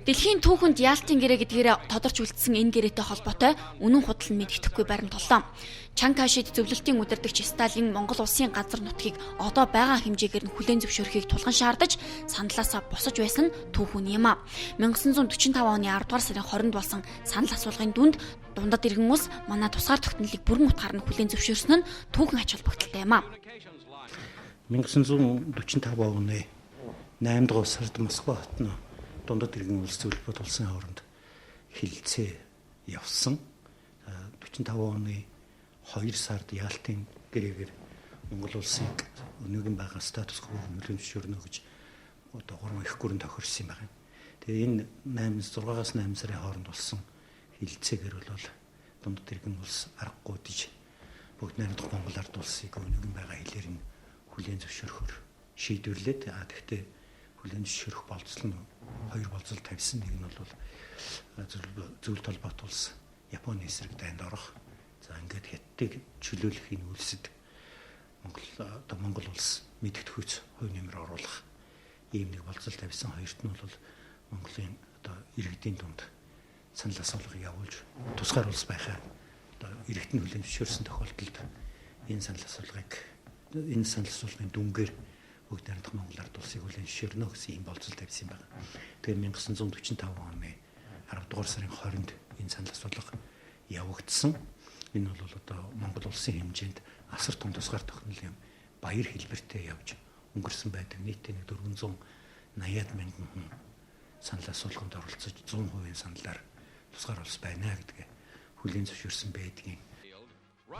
Дэлхийн түүхэнд Яалтын гэрээ гэдгээрээ тодорч үлдсэн энэ гэрээтэй холбоотой үнэн худал нь мэддэхгүй баримт толлоо. Чан Кайшид зөвлөлтийн удирдагч Сталин Монгол улсын газар нутгийг одоо байгаа хэмжээгээр нь хүлээн зөвшөөрөхийг тулган шаардаж саналаасаа босож байсан түүхэн юм а. 1945 оны 10 дугаар сарын 20-нд болсон санал асуулгын дүнд дундад иргэн ус манай тусгаар тогтнолыг бүрэн утгаар нь хүлээн зөвшөөрсөн нь түүхэн ач холбогдолтой юм а. 1945 оны 8 дугаар сард Москва хотно дундад иргэн улс зөвлөлт болсон хооронд хилцээ явсан. 45 оны 2 сард Яалтын гэрээгээр Монгол улсыг өнөөгийн байгаа статус quo нөлөөлж зөвшөөрнө гэж одоо 3 их гүрэн тохирсон юм байна. Тэгээ энэ 6-аас 8 сарын хооронд болсон хилцээгээр бол дундад иргэн улс аргагүй диж бүгд найрамдах Монгол ард улсыг өнөөгийн байгаа хэлээр нь хүлээн зөвшөөрөхөөр шийдвэрлээд тэгтээ хүлээн зөвшөөрөх болцол нь хоёр болцол тавьсан. Нэг нь бол зөвлөлт холбоот улс Японы эсрэг дайнд орох. За ингээд хятадыг чөлөөлөхийг үлсэд Монгол улс мэдгэдэггүйц хувь нэмэр оруулах ийм нэг болцол тавьсан. Хоёрт нь бол Монголын одоо иргэдийн дунд санал асуулгыг явуулж тусгаар улс байхаа одоо иргэдийн хүлээн зөвшөөрсөн тохиолдолд энэ санал асуулгын дүнгээр бүгд найрамдах Монгол ард улсыг хүлээн зөвшөөрнө гэсэн ийм болцол тавьсан байна. Тэгээд 1945 оны 10 дугаар сарын 20-нд энэ санал асуулга явагдсан. Энэ бол одоо Монгол улсын хэмжээнд асар том тусгаар тогтнол юм баяр хэлбэртэй явж өнгөрсөн байдаг. Нийтдээ 480 мянган хүн санал асуулганд оролцож 100% саналаар тусгаар улс байна гэдгээ хүлээн зөвшөөрсөн байдгийг.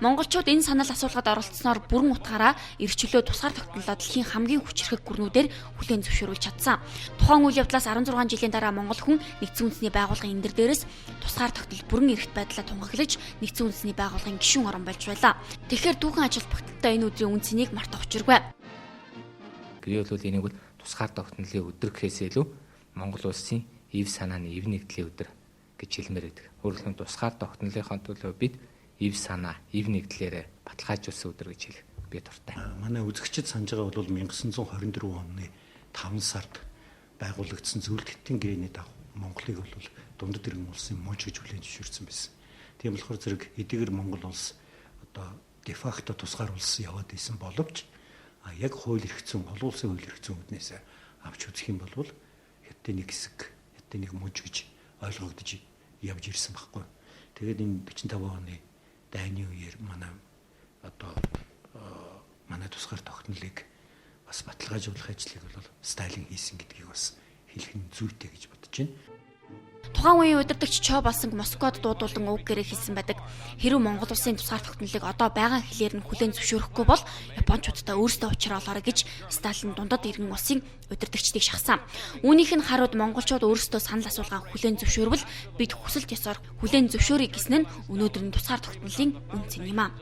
Монголчууд энэ санал асуулгад оролцсноор бүрэн утгаараа эрхчлөө тусгаар тогтнолоо дэлхийн хамгийн хүчирхэг гүрнүүдээр хүлээн зөвшөөрүүлж чадсан. Тухайн үйл явдлаас 16 жилийн дараа Монгол хүн нэгдсэн үндэсний байгууллагын эндэр дээрээс тусгаар тогтнол бүрэн эрхт байдлаа тунгаглаж нэгдсэн үндэсний байгууллагын гишүүн орон болж байлаа. Тэгэхээр түүхэн ач холбогдолтой энэ өдрийн үнцнийг мартах учиргүй. Гэрээ бол энийг бол тусгаар тогтнолын өдөр гэхээс илүү Монгол улсын ив санааны ив нэгдлийн өдөр гэж хэлмээр байдаг. Өөрөөр хэлбэл тусгаар тогтнолынхаа төлөө бид ив санаа, ив нэгдлээрээ баталгаажуулсан өдөр гэж хэлэх би дуртай. Манай үзэгчид санаж байгаа бол 1924 оны 5 сард байгуулагдсан зөвлөлтийн гэрээний дагуу Монголыг бол дундад иргэн улсын мууч гэж хүлээн зөвшөөрсөн байсан. Тийм болохоор зэрэг эдгээр Монгол улс одоо де факто тусгаар улс яваад исэн боловч яг хууль эрх зүйн, олон улсын хууль эрх зүйн үүднээс авч үзэх юм бол хятадын нэг хэсэг, хятадын нэг мууч гэж ойлгогдож явж ирсэн байхгүй. Тэгээд энэ 45 оны дайны үеэр манай тусгаар тогтнолыг бас баталгаажуулах ажлыг бол Сталин хийсэн гэдгийг бас хэлэх нь зүйтэй гэж бодож байна. Тухайн үеийн удирдагч Чо Болсонг Москвад дуудуулан уг гэрээ хийсэн байдаг. Хэрэв Монгол улсын тусгаар тогтнолыг одоо байгаа хэлээр нь хүлээн зөвшөөрөхгүй бол Япончуудтай өөрсдөө учраа олоорой гэж Сталин дундад иргэн улсын удирдагчдыг шахсан. Үүнийх нь харууд монголчууд өөрсдөө санал асуулгаа хүлээн зөвшөөрвөл бид хүсэлт ёсоор хүлээн зөвшөөрье гэсэн нь өнөөдрийн тусгаар тогтнолын үнц юм а.